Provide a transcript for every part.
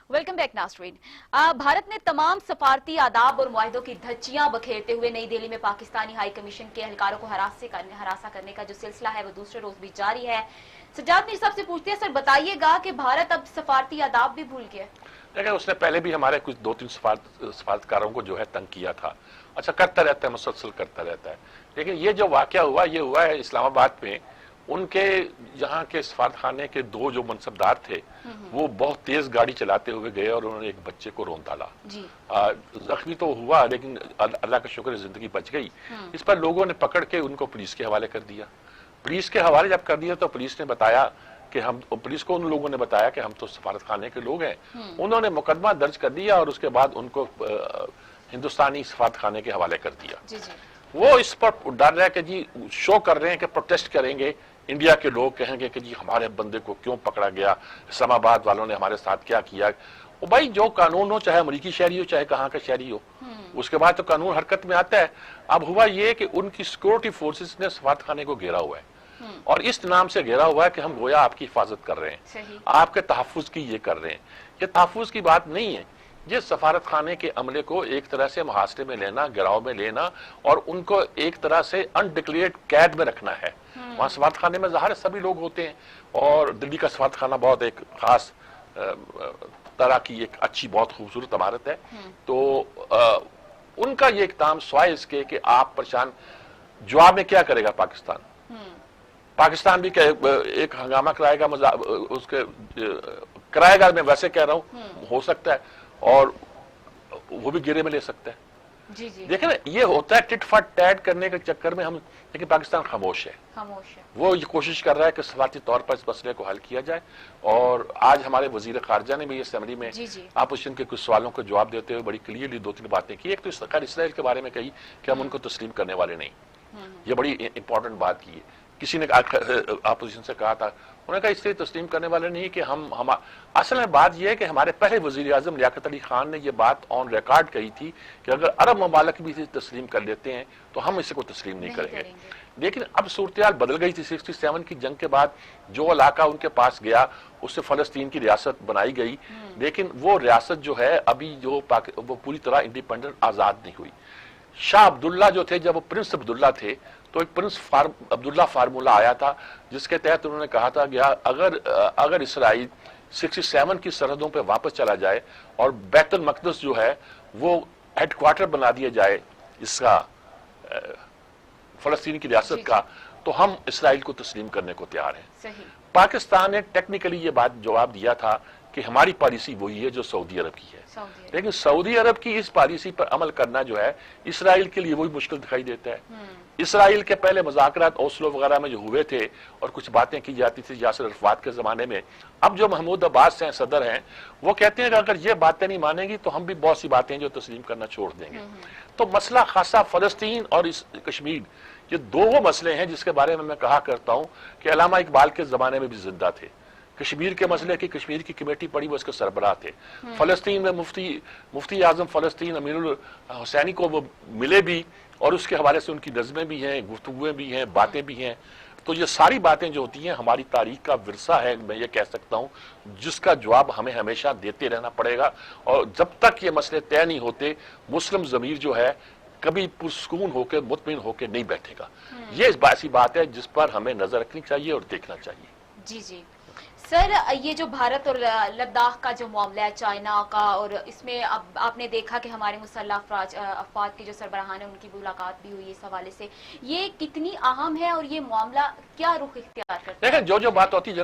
Welcome back नाज़रीन। भारत ने तमाम सफारती आदाब और मुआहदों की धज्जियां बखेरते हुए नई दिल्ली में पाकिस्तानी हाई कमीशन के एहलकारों को हरासा करने का जो सिलसिला है वो दूसरे रोज भी जारी है। सज्जाद मीर साहब से पूछते हैं, सर बताइएगा कि भारत अब सफारती आदाब भी भूल गया? देखिए, उसने पहले भी हमारे कुछ 2-3 सफारतकारों को जो है तंग किया था। अच्छा, करता रहता है, मुसलसल करता रहता है। लेकिन ये जो वाकया हुआ, ये हुआ है इस्लामाबाद में। उनके यहाँ के सफारतखाने के 2 जो मनसबदार थे वो बहुत तेज गाड़ी चलाते हुए गए और उन्होंने एक बच्चे को रौंद डाला। जख्मी तो हुआ, लेकिन अल्लाह का शुक्र है जिंदगी बच गई। इस पर लोगों ने पकड़ के उनको पुलिस के हवाले कर दिया। पुलिस के हवाले जब कर दिया तो पुलिस ने बताया कि पुलिस को उन लोगों ने बताया कि हम तो सफारत खाने के लोग हैं। उन्होंने मुकदमा दर्ज कर दिया और उसके बाद उनको हिंदुस्तानी सफारत खाने के हवाले कर दिया। वो इस पर डर रहे कि जी शो कर रहे हैं कि प्रोटेस्ट करेंगे, इंडिया के लोग कहेंगे कि जी हमारे बंदे को क्यों पकड़ा गया, इस्लामाबाद वालों ने हमारे साथ क्या किया। वो भाई जो कानून हो, चाहे अमरीकी शहरी हो चाहे कहाँ का शहरी हो, उसके बाद तो कानून हरकत में आता है। अब हुआ ये कि उनकी सिक्योरिटी फोर्सेस ने सफारत खाने को घेरा हुआ है और इस नाम से घेरा हुआ है कि हम गोया आपकी हिफाजत कर रहे हैं, आपके तहफ्फुज की ये कर रहे हैं। ये तहफ्फुज की बात नहीं है। ये सफारत खाने के अमले को एक तरह से मुहासरे में लेना, गिराव में लेना और उनको एक तरह से अनडिक्लेयर्ड कैद में रखना है। वहां सफारत खाने में ज़ाहिर सभी लोग होते हैं और दिल्ली का सफारत खाना बहुत एक खास तरह की एक अच्छी बहुत खूबसूरत इमारत है। तो उनका ये इक़दाम स्वाय इसके कि आप परेशान, जवाब में क्या करेगा पाकिस्तान? पाकिस्तान भी एक हंगामा कराएगा, उसके कराएगा, मैं वैसे कह रहा हूं, हो सकता है, और वो भी घेरे में ले सकता है। देखिए ना, ये होता है टिट फॉर टैट करने के चक्कर में हम, लेकिन पाकिस्तान खामोश है। वो ये कोशिश कर रहा है कि सफारती तौर पर इस मसले को हल किया जाए। और आज हमारे वजीर खारजा ने भी असेंबली में अपोजिशन के कुछ सवालों को जवाब देते हुए बड़ी क्लियरली 2-3 बातें की। एक तो इसराइल के बारे में कही कि हम उनको तस्लीम करने वाले नहीं, ये बड़ी इंपॉर्टेंट बात की है। किसी ने अपोजिशन से कहा था, उन्होंने कहा इसलिए तस्लीम करने वाले नहीं कि हम असल में बात यह है कि हमारे पहले वजीर आजम लियाकत अली खान ने यह बात ऑन रिकॉर्ड कही थी कि अगर अरब ममालिक भी इसे तस्लीम कर लेते हैं तो हम इसे को तस्लीम नहीं करेंगे। लेकिन अब सूरत हाल बदल गई थी। 67 की जंग के बाद जो इलाका उनके पास गया उससे फलस्तीन की रियासत बनाई गई, लेकिन वो रियासत जो है अभी जो वो पूरी तरह इंडिपेंडेंट आज़ाद नहीं हुई। शाह अब्दुल्ला जो थे, जब वो प्रिंस अब्दुल्ला थे, तो एक प्रिंस अब्दुल्ला फार्मूला आया था जिसके तहत उन्होंने कहा था कि अगर इसराइल 67 की सरहदों पे वापस चला जाए और बैतुल मक़दस जो है वो हेडक्वार्टर बना दिया जाए इसका फलस्तीन की रियासत का, तो हम इसराइल को तस्लीम करने को तैयार हैं। पाकिस्तान ने टेक्निकली ये बात जवाब दिया था कि हमारी पॉलिसी वही है जो सऊदी अरब की है, लेकिन सऊदी अरब की इस पॉलिसी पर अमल करना जो है इसराइल के लिए वही मुश्किल दिखाई देता है। इसराइल के पहले मुज़ाकरात ओस्लो वगैरह में जो हुए थे और कुछ बातें की जाती थी यासिर अरफात के जमाने में, अब जो महमूद अब्बास हैं सदर हैं, वो कहते हैं कि अगर ये बातें नहीं मानेंगी तो हम भी बहुत सी बातें जो तस्लीम करना छोड़ देंगे। तो मसला खासा फलस्तीन और इस कश्मीर, ये 2 वो मसले हैं जिसके बारे में मैं कहा करता हूं कि अल्लामा इकबाल के जमाने में भी जिंदा थे। कश्मीर के मसले की कश्मीर की कमेटी पड़ी, वो इसके सरबराह थे। फलस्तीन में मुफ्ती आजम फलस्तीन अमीरुल हुसैनी को वो मिले भी और उसके हवाले से उनकी नज़में भी हैं, गुफ्तगुएं भी हैं, बातें भी हैं। तो ये सारी बातें जो होती हैं हमारी तारीख का विरसा है, मैं ये कह सकता हूँ, जिसका जवाब हमें हमेशा देते रहना पड़ेगा। और जब तक ये मसले तय नहीं होते, मुस्लिम ज़मीर जो है कभी पुरसुकून होकर मुतमिन होकर नहीं बैठेगा। ये ऐसी बात है जिस पर हमें नजर रखनी चाहिए और देखना चाहिए। जी सर, ये जो भारत और लद्दाख का जो मामला है चाइना का, और इसमें अब आपने देखा कि हमारे मुसल्लह अफवाज के जो सरबराहान है उनकी मुलाकात भी हुई इस हवाले से, ये कितनी अहम है और ये मामला क्या रुख इख्तियार करता है? देखिए, जो बात होती है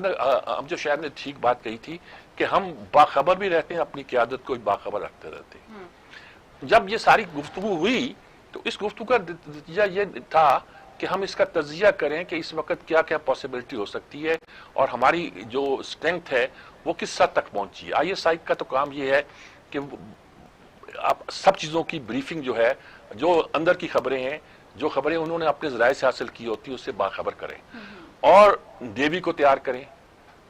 हम जो शायद ने ठीक बात कही थी कि हम बाखबर भी रहते हैं, अपनी क़यादत को बाखबर रखते रहते हैं। जब ये सारी गुफ्तगू हुई तो इस गुफ्तगू का नतीजा ये था कि हम इसका तजिया करें कि इस वक्त क्या क्या पॉसिबिलिटी हो सकती है और हमारी जो स्ट्रेंथ है वो किस हद तक पहुंची है। ISI का तो काम ये है कि आप सब चीज़ों की ब्रीफिंग जो है, जो अंदर की खबरें हैं, जो खबरें उन्होंने अपने ज़राए से हासिल की होती है उससे बाखबर करें और नेवी को तैयार करें,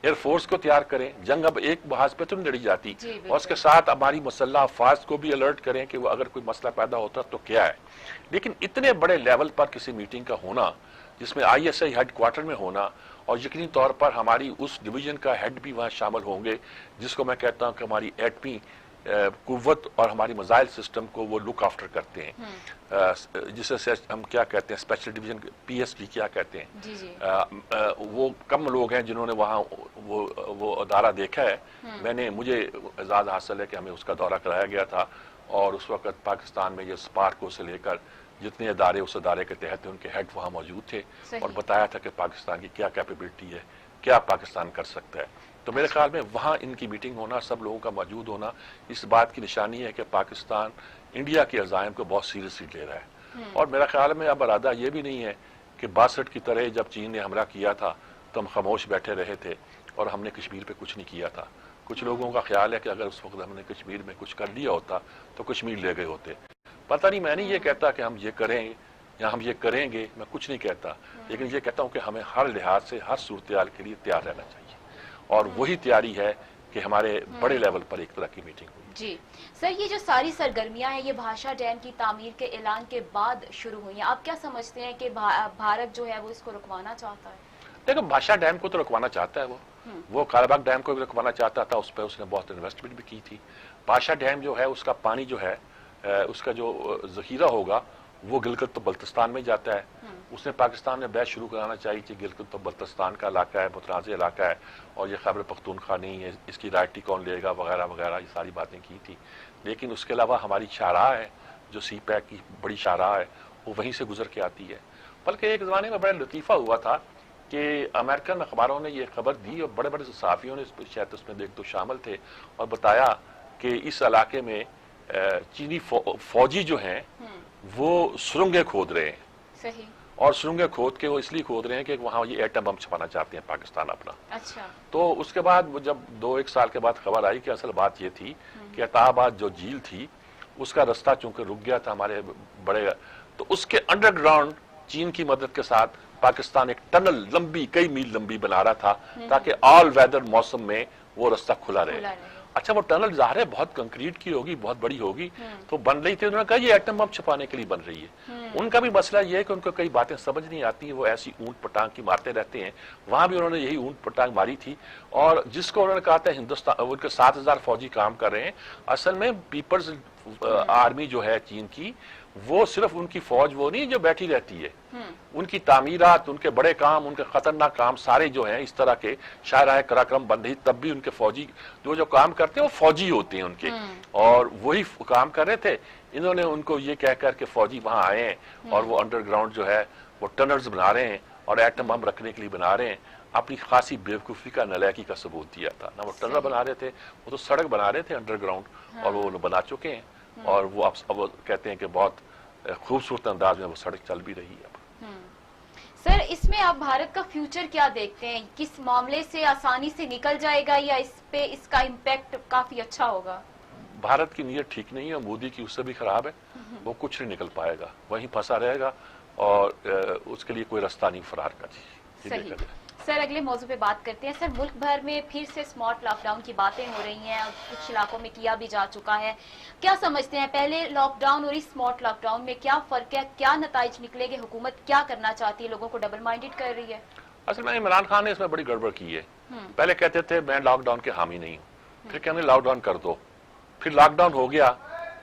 एयरफोर्स को तैयार करें। जंग अब एक बहाज पे तो नहीं लड़ी जाती, और उसके साथ हमारी मुसल्लह अफवाज को भी अलर्ट करें कि वो अगर कोई मसला पैदा होता तो क्या है। लेकिन इतने बड़े लेवल पर किसी मीटिंग का होना, जिसमें ISI हेडक्वार्टर में होना اور یقینی طور پر ہماری اس ڈویژن کا ہیڈ بھی وہاں شامل ہوں گے جس کو میں کہتا ہوں کہ ہماری ایٹمی قوت اور ہماری میزائل سسٹم کو وہ لک آفٹر کرتے ہیں، جسے ہم کیا کہتے ہیں اسپیشل ڈویژن PSD کیا کہتے ہیں۔ جی جی وہ کم لوگ ہیں جنہوں نے وہاں وہ ادارہ دیکھا ہے۔ مجھے اعزاز حاصل ہے کہ ہمیں اس کا دورہ کرایا گیا تھا، اور اس وقت پاکستان میں یہ اسپارکو سے لے کر جتنے ادارے اس ادارے کے تحت ان کے ہیڈ وہاں موجود تھے، اور بتایا تھا کہ پاکستان کی کیا کیپیبلٹی ہے، کیا پاکستان کر سکتا ہے۔ تو میرے خیال میں وہاں ان کی میٹنگ ہونا، سب لوگوں کا موجود ہونا، اس بات کی نشانی ہے کہ پاکستان انڈیا کے عزائم کو بہت سیریسلی لے رہا ہے۔ اور میرا خیال میں اب ارادہ یہ بھی نہیں ہے کہ 62 کی طرح جب چین نے حملہ کیا تھا تو ہم خاموش بیٹھے رہے تھے اور ہم نے کشمیر پہ کچھ نہیں کیا تھا۔ کچھ لوگوں کا خیال ہے کہ اگر اس وقت ہم نے کشمیر میں کچھ کر لیا ہوتا تو کشمیر لے گئے ہوتے۔ پتہ نہیں، میں نہیں یہ کہتا کہ ہم یہ کریں یا ہم یہ کریں گے، میں کچھ نہیں کہتا، لیکن یہ کہتا ہوں کہ ہمیں ہر لحاظ سے ہر صورتحال کے لیے تیار رہنا چاہیے، اور وہی تیاری ہے کہ ہمارے بڑے لیول پر ایک طرح کی میٹنگ ہوئی۔ جی سر، یہ جو ساری سرگرمیاں ہیں یہ بھاشا ڈیم کی تعمیر کے اعلان کے بعد شروع ہوئی ہیں، آپ کیا سمجھتے ہیں کہ بھارت جو ہے وہ اس کو رکوانا چاہتا ہے؟ دیکھو، بھاشا ڈیم کو تو رکوانا چاہتا ہے، وہ کالا باغ ڈیم کو بھی رکوانا چاہتا تھا، اس پہ اس نے بہت انویسٹمنٹ بھی کی تھی۔ بھاشا ڈیم جو ہے اس کا پانی جو ہے اس کا جو ذخیرہ ہوگا وہ گلگت بلتستان میں جاتا ہے۔ اس نے پاکستان میں بحث شروع کرانا چاہیے کہ گلگت بلتستان کا علاقہ ہے، متنازع علاقہ ہے، اور یہ خیبر پختونخوا نہیں ہے، اس کی رائٹی کون لے گا وغیرہ وغیرہ، یہ ساری باتیں کی تھی۔ لیکن اس کے علاوہ ہماری شاہراہ ہے جو سی پیک کی بڑی شاہراہ ہے، وہ وہیں سے گزر کے آتی ہے۔ بلکہ ایک زمانے میں بڑا لطیفہ ہوا تھا کہ امریکن اخباروں نے یہ خبر دی، اور بڑے بڑے صحافیوں نے شاید اس میں دیکھ تو شامل تھے، اور بتایا کہ اس علاقے میں چینی فوجی جو ہیں وہ سرنگیں کھود رہے ہیں، صحیح، اور سرنگیں کھود کے وہ اس لیے کھود رہے ہیں کہ وہاں یہ ایٹم بم چھپانا چاہتے ہیں پاکستان اپنا۔ اچھا، تو اس کے بعد وہ جب 2-1 سال کے بعد خبر آئی کہ اصل بات یہ تھی کہ عطا آباد جو جھیل تھی اس کا رستہ چونکہ رک گیا تھا ہمارے بڑے، تو اس کے انڈر گراؤنڈ چین کی مدد کے ساتھ پاکستان ایک ٹنل لمبی کئی میل لمبی بنا رہا تھا تاکہ آل ویدر موسم میں وہ رستہ کھلا رہے۔ اچھا، وہ ٹنل ظاہر ہے بہت کنکریٹ کی ہوگی، بہت بڑی ہوگی، تو بن رہی تھی، انہوں نے کہا یہ ایٹم بم چھپانے کے لیے بن رہی ہے۔ ان کا بھی مسئلہ یہ ہے کہ ان کو کئی باتیں سمجھ نہیں آتی ہیں، وہ ایسی اونٹ پٹانگ کی مارتے رہتے ہیں۔ وہاں بھی انہوں نے یہی اونٹ پٹانگ ماری تھی، اور جس کو انہوں نے کہا تھا ہندوستان، ان کے 7,000 فوجی کام کر رہے ہیں، اصل میں پیپلز آرمی جو ہے چین کی، وہ صرف ان کی فوج وہ نہیں جو بیٹھی رہتی ہے، ان کی تعمیرات، ان کے بڑے کام، ان کے خطرناک کام سارے جو ہیں اس طرح کے شاہراہ قراقرم بن رہی، تب بھی ان کے فوجی جو کام کرتے ہیں وہ فوجی ہوتے ہیں ان کے، اور وہی کام کر رہے تھے۔ انہوں نے ان کو یہ کہہ کر کہ فوجی وہاں آئے ہیں اور وہ انڈر گراؤنڈ جو ہے وہ ٹنلز بنا رہے ہیں اور ایٹم بم رکھنے کے لیے بنا رہے ہیں، اپنی خاصی بیوقوفی کا، نالائکی کا ثبوت دیا تھا۔ نہ وہ ٹنل بنا رہے تھے، وہ تو سڑک بنا رہے تھے انڈر گراؤنڈ، اور وہ بنا چکے ہیں، اور وہ اب کہتے ہیں کہ بہت خوبصورت انداز میں وہ سڑک چل بھی رہی ہے اب۔ سر، اس میں آپ بھارت کا فیوچر کیا دیکھتے ہیں؟ کس معاملے سے آسانی سے نکل جائے گا، یا اس پہ اس کا امپیکٹ کافی اچھا ہوگا؟ بھارت کی نیت ٹھیک نہیں ہے، مودی کی اس سے بھی خراب ہے، وہ کچھ نہیں نکل پائے گا، وہیں پھنسا رہے گا، اور اس کے لیے کوئی رستہ نہیں فرار کا۔ صحیح سر، اگلے موضوع پہ بات کرتے ہیں۔ سر، ملک بھر میں پھر سے اسمارٹ لاک ڈاؤن کی باتیں ہو رہی ہیں، اور کچھ علاقوں میں کیا بھی جا چکا ہے، کیا سمجھتے ہیں پہلے لاک ڈاؤن اور اس اسمارٹ لاک ڈاؤن میں کیا فرق ہے، کیا نتائج نکلے گے، حکومت کیا کرنا چاہتی ہے، لوگوں کو ڈبل مائنڈڈ کر رہی ہے؟ اصل میں عمران خان نے اس میں بڑی گڑبڑ کی ہے۔ پہلے کہتے تھے میں لاک ڈاؤن کے حامی نہیں ہوں، پھر کہنے لاک ڈاؤن کر دو، پھر لاک ڈاؤن ہو گیا،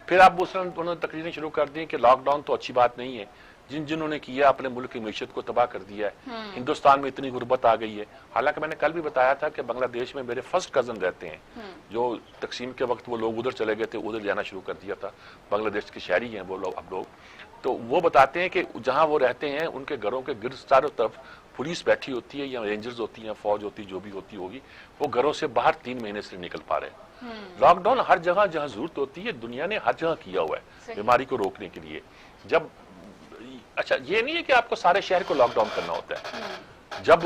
پھر اب انہوں نے تقریریں شروع کر دی کہ لاک ڈاؤن تو اچھی بات نہیں ہے، جنہوں نے کیا اپنے ملک کی معیشت کو تباہ کر دیا ہے، ہندوستان میں اتنی غربت آ گئی ہے۔ حالانکہ میں نے کل بھی بتایا تھا کہ بنگلہ دیش میں میرے فرسٹ کزن رہتے ہیں، جو تقسیم کے وقت وہ لوگ ادھر چلے گئے تھے، ادھر جانا شروع کر دیا تھا، بنگلہ دیش کے شہری ہیں وہ لوگ اب لوگ، تو وہ بتاتے ہیں کہ جہاں وہ رہتے ہیں ان کے گھروں کے گرد چاروں طرف پولیس بیٹھی ہوتی ہے یا رینجرز ہوتی ہیں، فوج ہوتی، جو بھی ہوتی ہوگی، وہ گھروں سے باہر 3 مہینے سے نکل پا رہے ہیں۔ لاک ڈاؤن ہر جگہ جہاں ضرورت ہوتی ہے دنیا نے ہر جگہ کیا ہوا ہے بیماری کو روکنے کے لیے۔ جب اچھا یہ نہیں ہے کہ آپ کو سارے شہر کو لاک ڈاؤن کرنا ہوتا ہے، جب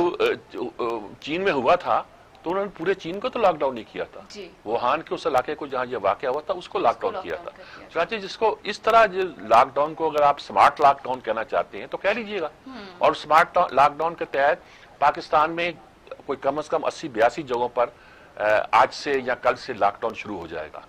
چین میں ہوا تھا تو انہوں نے پورے چین کو تو لاک ڈاؤن نہیں کیا تھا، ووہان کے اس علاقے کو جہاں یہ واقعہ ہوا تھا اس کو لاک ڈاؤن کیا تھا۔ چنانچہ جس کو اس طرح لاک ڈاؤن کو اگر آپ سمارٹ لاک ڈاؤن کہنا چاہتے ہیں تو کہہ لیجئے گا، اور سمارٹ لاک ڈاؤن کے تحت پاکستان میں کوئی کم از کم 80-82 جگہوں پر آج سے یا کل سے لاک ڈاؤن شروع ہو جائے گا،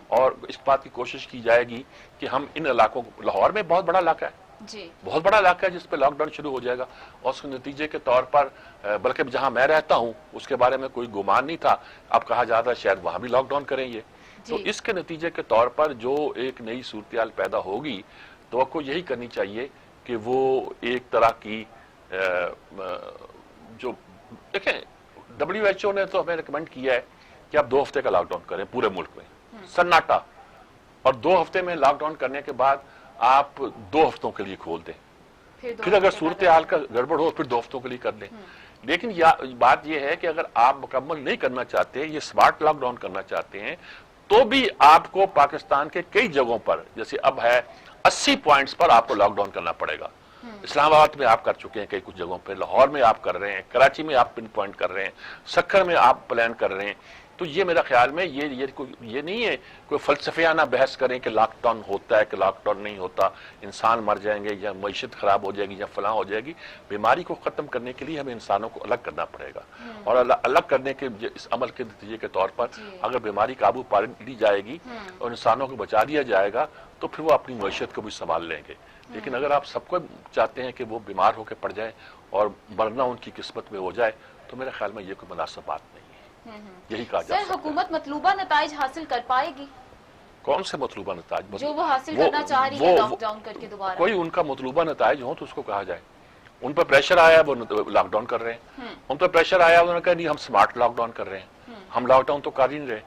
اور اس بات کی کوشش کی جائے گی کہ ہم ان علاقوں کو، لاہور میں بہت بڑا علاقہ ہے، जी बहुत बड़ा इलाका है जिस पे लॉकडाउन शुरू हो जाएगा, और उसके नतीजे के तौर पर बल्कि जहां मैं रहता हूं उसके बारे में कोई गुमान नहीं था, अब कहा जा रहा है शायद वहां भी लॉकडाउन करेंगे। तो जी इसके नतीजे के तौर पर जो एक नई सूरत पैदा होगी, तो आपको यही करनी चाहिए कि वो एक तरह की जो देखें, WHO ने तो हमें रिकमेंड किया है कि आप 2 हफ्ते का लॉकडाउन करें पूरे मुल्क में, सन्नाटा, और 2 हफ्ते में लॉकडाउन करने के बाद आप 2 हफ्तों के लिए खोल दें, फिर अगर सूरत हाल का गड़बड़ हो फिर 2 हफ्तों के लिए कर लें। लेकिन बात यह है कि अगर आप मुकम्मल नहीं करना चाहते, ये स्मार्ट लॉकडाउन करना चाहते हैं, तो भी आपको पाकिस्तान के कई जगहों पर, जैसे अब है 80 पॉइंट्स पर आपको लॉकडाउन करना पड़ेगा। इस्लामाबाद में आप कर चुके हैं कई कुछ जगहों पे, लाहौर में आप कर रहे हैं, कराची में आप पिन पॉइंट कर रहे हैं, सक्खर में आप प्लान कर रहे हैं। तो ये मेरा ख्याल में ये नहीं है कोई फलसफियाना बहस करें कि लॉकडाउन होता है कि लॉकडाउन नहीं होता, इंसान मर जाएंगे या मईशत खराब हो जाएगी या फलां हो जाएगी। बीमारी को खत्म करने के लिए हमें इंसानों को अलग करना पड़ेगा, और अलग करने के इस अमल के नतीजे के तौर पर अगर बीमारी काबू पा ली जाएगी और इंसानों को बचा दिया जाएगा, तो फिर वो अपनी मईशत को भी संभाल लेंगे। लेकिन अगर आप सबको चाहते हैं कि वो बीमार होकर पड़ जाए और मरना उनकी किस्मत में हो जाए, तो मेरे ख्याल में ये कोई मुनासिब बात नहीं है। यही कहा जा सकता है। हुकूमत मतलूबा नताइज हासिल कर पाएगी? कौन से मतलूबा नताइज? जो वो हासिल करना चाह रही है लॉकडाउन करके दोबारा। कोई उनका मतलूबा नताइज हो तो उसको कहा जाए। उन पर प्रेशर आया, वो लॉकडाउन कर रहे हैं। उन पर प्रेशर आया, उन्होंने कहा नहीं हम स्मार्ट लॉकडाउन कर रहे हैं, हम लॉकडाउन तो कर ही नहीं रहे।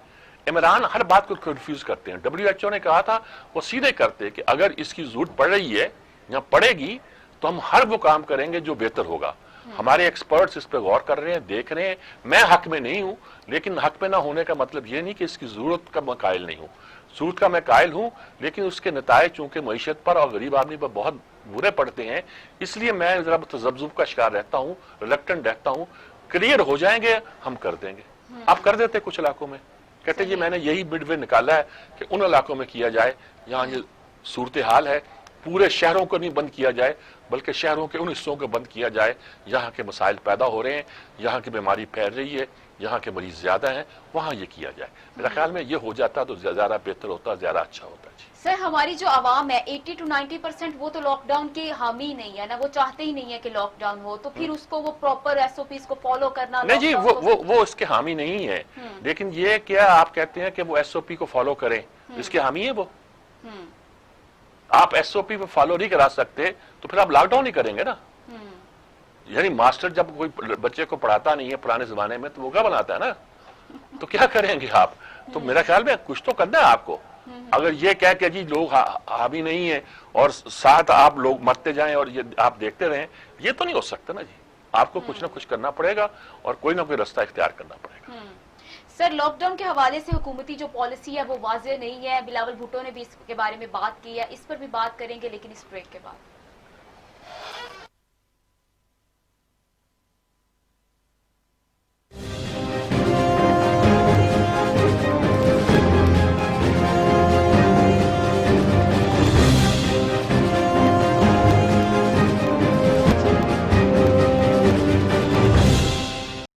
इमरान हर बात को कंफ्यूज करते हैं। WHO ने कहा था वो सीधे करते कि अगर इसकी जरूरत पड़ रही है या पड़ेगी तो हम हर वो काम करेंगे जो बेहतर होगा। हमारे एक्सपर्ट्स इस पे गौर कर रहे हैं, देख रहे हैं। मैं हक में नहीं हूं, लेकिन हक में ना होने का मतलब ये नहीं कि इसकी जरूरत का मैं कायल नहीं हूं। जरूरत का मैं कायल हूं, लेकिन उसके नताए चूंकि मईशत पर और गरीब आदमी पर बहुत बुरे पड़ते हैं, इसलिए मैं जरा तजब्जुब का शिकार रहता हूं, रिलक्टेंट रहता हूं। क्लियर हो जाएंगे हम कर देंगे। आप कर देते कुछ इलाकों में, कहते जी मैंने यही मिडवे निकाला है कि उन इलाकों में किया जाए जहां ये सूरत हाल है। पूरे शहरों को नहीं बंद किया जाए, बल्कि शहरों के उन हिस्सों को बंद किया जाए जहां के मसाइल पैदा हो रहे हैं, जहां की बीमारी फैल रही है, जहां के मरीज ज्यादा हैं, वहां ये किया जाए। मेरा ख्याल में ये हो जाता तो ज्यादा बेहतर होता, ज्यादा अच्छा होता। जी सर, हमारी जो आवाम है 80 to 90% वो तो लॉकडाउन के हामी नहीं है ना, वो चाहते ही नहीं है कि लॉकडाउन हो, तो फिर उसको वो प्रॉपर SOPs को फॉलो करना। नहीं जी, वो इसके हामी नहीं है, लेकिन ये क्या आप कहते हैं कि वो SOP को फॉलो करें, इसके हामी है वो। आप SOP पे फॉलो नहीं करा सकते तो फिर आप लॉकडाउन ही करेंगे ना। यानी मास्टर जब कोई बच्चे को पढ़ाता नहीं है पुराने जमाने में, तो वो क्या बनाता है ना, तो क्या करेंगे आप? तो मेरा ख्याल में कुछ तो करना है आपको। अगर ये कह के जी लोग हावी नहीं है और साथ आप लोग मरते जाएं और ये आप देखते रहें, ये तो नहीं हो सकता ना जी। आपको कुछ ना कुछ करना पड़ेगा और कोई ना कोई रास्ता इख्तियार करना पड़ेगा। सर, लॉकडाउन के हवाले से हुकूमती जो पॉलिसी है वो वाज़ेह नहीं है। बिलावल भुट्टो ने भी इसके बारे में बात की है, इस पर भी बात करेंगे लेकिन इस ब्रेक के बाद।